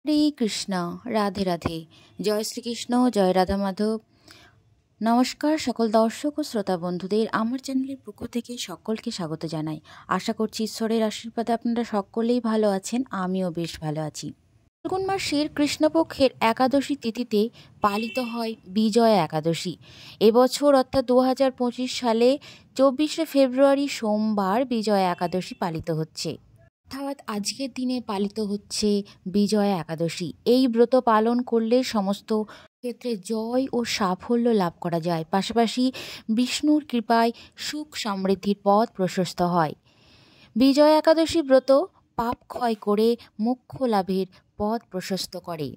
হরে কৃষ্ণ। রাধে রাধে। জয় শ্রীকৃষ্ণ, জয় রাধা মাধব। নমস্কার সকল দর্শক ও শ্রোতা বন্ধুদের আমার চ্যানেলের পক্ষ থেকে সকলকে স্বাগত জানাই। আশা করছি ঈশ্বরের আশীর্বাদে আপনারা সকলেই ভালো আছেন, আমিও বেশ ভালো আছি। ফাল্গুন মাসের কৃষ্ণপক্ষের একাদশী তিথিতে পালিত হয় বিজয়া একাদশী। এবছর অর্থাৎ 2025 সালে 24শে ফেব্রুয়ারি সোমবার বিজয়া একাদশী পালিত হচ্ছে। অর্থাৎ আজকের দিনে পালিত হচ্ছে বিজয়া একাদশী। এই ব্রত পালন করলে সমস্ত ক্ষেত্রে জয় ও সাফল্য লাভ করা যায়, পাশাপাশি বিষ্ণুর কৃপায় সুখ সমৃদ্ধির পথ প্রশস্ত হয়। বিজয়া একাদশী ব্রত পাপ ক্ষয় করে মোক্ষ লাভের পথ প্রশস্ত করে।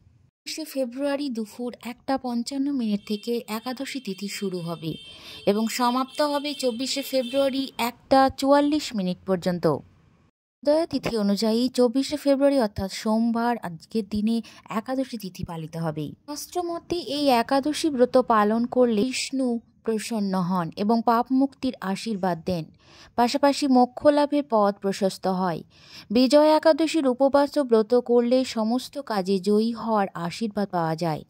20শে ফেব্রুয়ারি দুপুর 1:55 থেকে একাদশী তিথি শুরু হবে এবং সমাপ্ত হবে 24শে ফেব্রুয়ারি 1:44 পর্যন্ত। উদয়া তিথি অনুযায়ী 24শে ফেব্রুয়ারি অর্থাৎ সোমবার আজকের দিনে একাদশী তিথি পালিত হবে। শাস্ত্রমতে এই একাদশী ব্রত পালন করলে বিষ্ণু প্রসন্ন হন এবং পাপ মুক্তির আশীর্বাদ দেন, পাশাপাশি মোক্ষ লাভের পথ প্রশস্ত হয়। বিজয়া একাদশীর উপবাস ও ব্রত করলে সমস্ত কাজে জয়ী হওয়ার আশীর্বাদ পাওয়া যায়।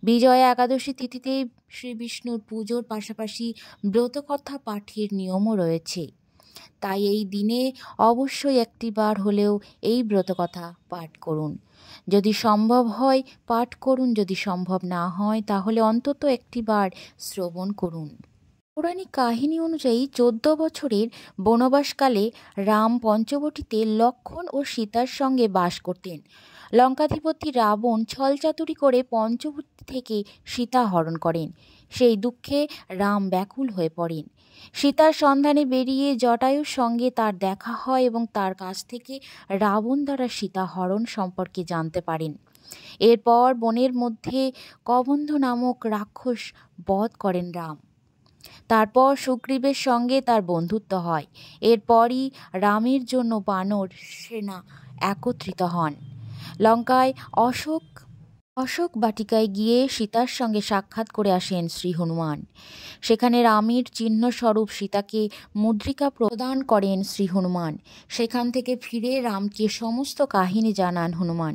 বিজয়া একাদশী তিথিতে শ্রী বিষ্ণুর পুজোর পাশাপাশি ব্রতকথা পাঠের নিয়মও রয়েছে। তাই এই দিনে অবশ্যই একটিবার হলেও এই ব্রতকথা পাঠ করুন। যদি সম্ভব হয় পাঠ করুন, যদি সম্ভব না হয় তাহলে অন্তত একটিবার শ্রবণ করুন। পৌরাণিক কাহিনী অনুযায়ী 14 বছরের বনবাসকালে রাম পঞ্চবটিতে লক্ষ্মণ ও সীতার সঙ্গে বাস করতেন। লঙ্কাধিপতি রাবণ ছলচাতুরি করে পঞ্চবটি থেকে সীতা হরণ করেন। সেই দুঃখে রাম ব্যাকুল হয়ে পড়েন। সীতার সন্ধানে বেরিয়ে জটায়ুর সঙ্গে তার দেখা হয় এবং তার কাছ থেকে রাবণ দ্বারা সীতা হরণ সম্পর্কে জানতে পারেন। এরপর বনের মধ্যে কবন্ধ নামক রাক্ষস বধ করেন রাম। তারপর সুগ্রীবের সঙ্গে তার বন্ধুত্ব হয়। এরপরই রামের জন্য বানর সেনা একত্রিত হন। লঙ্কায় অশোক বাটিকায় গিয়ে সীতার সঙ্গে সাক্ষাৎ করে আসেন শ্রী হনুমান। সেখানে রামের চিহ্নস্বরূপ সীতাকে মুদ্রিকা প্রদান করেন শ্রী হনুমান। সেখান থেকে ফিরে রামকে সমস্ত কাহিনী জানান হনুমান।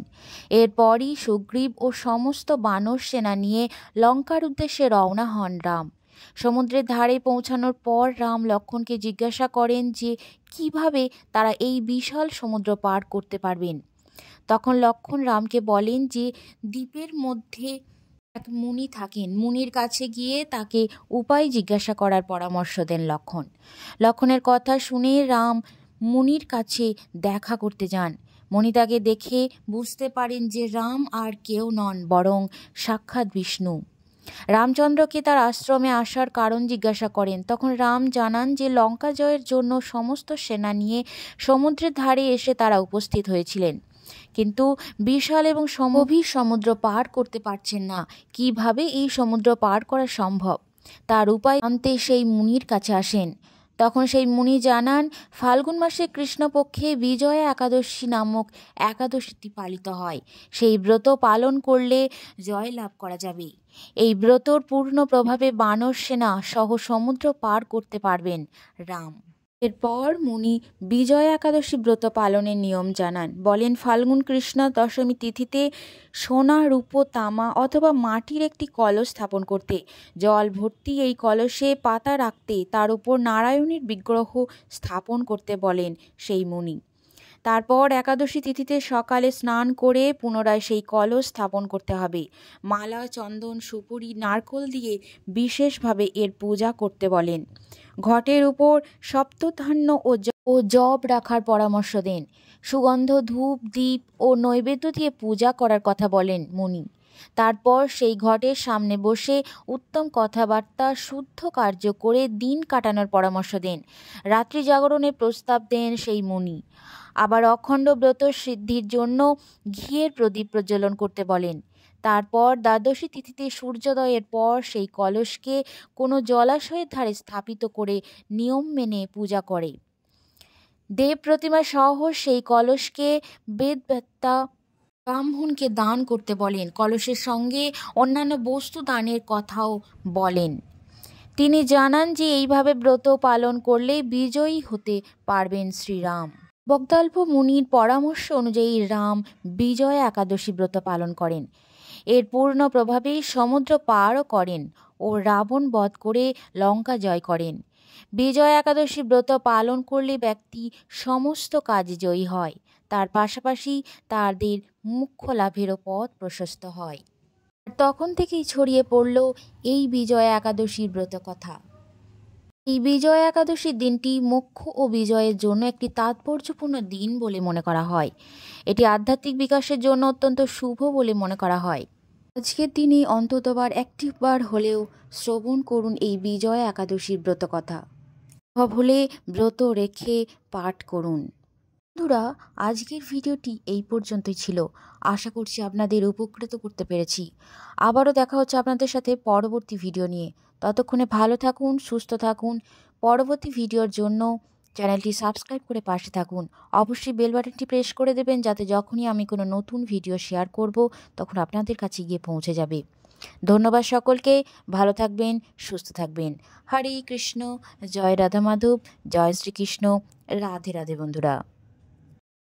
এরপরই সুগ্রীব ও সমস্ত বানর সেনা নিয়ে লঙ্কার উদ্দেশ্যে রওনা হন রাম। সমুদ্রের ধারে পৌঁছানোর পর রাম লক্ষ্মণকে জিজ্ঞাসা করেন যে কিভাবে তারা এই বিশাল সমুদ্র পার করতে পারবেন। তখন লক্ষ্মণ রামকে বলেন যে দ্বীপের মধ্যে এক মুনি থাকেন, মুনির কাছে গিয়ে তাকে উপায় জিজ্ঞাসা করার পরামর্শ দেন লক্ষ্মণ। লক্ষ্মণের কথা শুনে রাম মুনির কাছে দেখা করতে যান। মুনি তাকে দেখে বুঝতে পারেন যে রাম আর কেউ নন, বরং সাক্ষাৎ বিষ্ণু। রামচন্দ্রকে তার আশ্রমে আসার কারণ জিজ্ঞাসা করেন। তখন রাম জানান যে লঙ্কা জয়ের জন্য সমস্ত সেনা নিয়ে সমুদ্রের ধারে এসে তারা উপস্থিত হয়েছিলেন, কিন্তু বিশাল এবং গভীর সমুদ্র পার করতে পারছেন না। কিভাবে এই সমুদ্র পার করা সম্ভব তার উপায় জানতে সেই মুনির কাছে আসেন। তখন সেই মুনি জানান ফাল্গুন মাসে কৃষ্ণপক্ষে বিজয়া একাদশী নামক একাদশীটি পালিত হয়। সেই ব্রত পালন করলে জয় লাভ করা যাবে। এই ব্রতর পূর্ণ প্রভাবে বানর সেনা সহ সমুদ্র পার করতে পারবেন রাম। এরপর মুনি বিজয়া একাদশী ব্রত পালনের নিয়ম জানান। বলেন, ফাল্গুন কৃষ্ণ দশমী তিথিতে সোনা, রূপো, তামা অথবা মাটির একটি কলস স্থাপন করতে, জল ভর্তি এই কলসে পাতা রাখতে, তার উপর নারায়ণের বিগ্রহ স্থাপন করতে বলেন সেই মুনি। তারপর একাদশী তিথিতে সকালে স্নান করে পুনরায় সেই কলস স্থাপন করতে হবে। মালা, চন্দন, সুপুরি, নারকোল দিয়ে বিশেষভাবে এর পূজা করতে বলেন। ঘটের উপর সপ্তধান্য ও জব রাখার পরামর্শ দেন। সুগন্ধ, ধূপ, দীপ ও নৈবেদ্য দিয়ে পূজা করার কথা বলেন মুনি। তারপর সেই ঘটের সামনে বসে উত্তম কথাবার্তা, শুদ্ধ কার্য করে দিন কাটানোর পরামর্শ দেন। রাত্রি জাগরণের প্রস্তাব দেন সেই মুনি। আবার অখণ্ড ব্রত সিদ্ধির জন্য ঘিয়ের প্রদীপ প্রজ্বলন করতে বলেন। তারপর দ্বাদশী তিথিতে সূর্যোদয়ের পর সেই কলসকে কোনো জলাশয়ের ধারে স্থাপিত করে নিয়ম মেনে পূজা করে দেব প্রতিমা সহ সেই কলসকে বেদবেত্তা ব্রাহ্মণকে দান করতে বলেন। কলসের সঙ্গে অন্যান্য বস্তু দানের কথাও বলেন। তিনি জানান যে এইভাবে ব্রত পালন করলে বিজয়ী হতে পারবেন শ্রীরাম। বগদাল্ভ মুনির পরামর্শ অনুযায়ী রাম বিজয়া একাদশী ব্রত পালন করেন। এর পূর্ণ প্রভাবেই সমুদ্র পারও করেন ও রাবণ বধ করে লঙ্কা জয় করেন। বিজয়া একাদশী ব্রত পালন করলে ব্যক্তি সমস্ত কাজে জয়ী হয়, তার পাশাপাশি তাদের মোক্ষ লাভেরও পথ প্রশস্ত হয়। তখন থেকেই ছড়িয়ে পড়ল এই বিজয়া একাদশীর ব্রত কথা। এই বিজয়া একাদশীর দিনটি মোক্ষ ও বিজয়ের জন্য একটি তাৎপর্যপূর্ণ দিন বলে মনে করা হয়। এটি আধ্যাত্মিক বিকাশের জন্য অত্যন্ত শুভ বলে মনে করা হয়। আজকের দিনে অন্ততবার একটিবার হলেও শ্রবণ করুন এই বিজয়া একাদশীর ব্রত কথা। সম্ভব হলে ব্রত রেখে পাঠ করুন। বন্ধুরা, আজকের ভিডিওটি এই পর্যন্তই ছিল। আশা করছি আপনাদের উপকৃত করতে পেরেছি। আবারও দেখা হচ্ছে আপনাদের সাথে পরবর্তী ভিডিও নিয়ে। ততক্ষণে ভালো থাকুন, সুস্থ থাকুন। পরবর্তী ভিডিওর জন্য চ্যানেলটি সাবস্ক্রাইব করে পাশে থাকুন। অবশ্যই বেল বাটনটি প্রেস করে দেবেন, যাতে যখনই আমি কোনো নতুন ভিডিও শেয়ার করব তখন আপনাদের কাছে গিয়ে পৌঁছে যাবে। ধন্যবাদ সকলকে। ভালো থাকবেন, সুস্থ থাকবেন। হরে কৃষ্ণ, জয় রাধা মাধব, জয় শ্রীকৃষ্ণ, রাধে রাধে বন্ধুরা।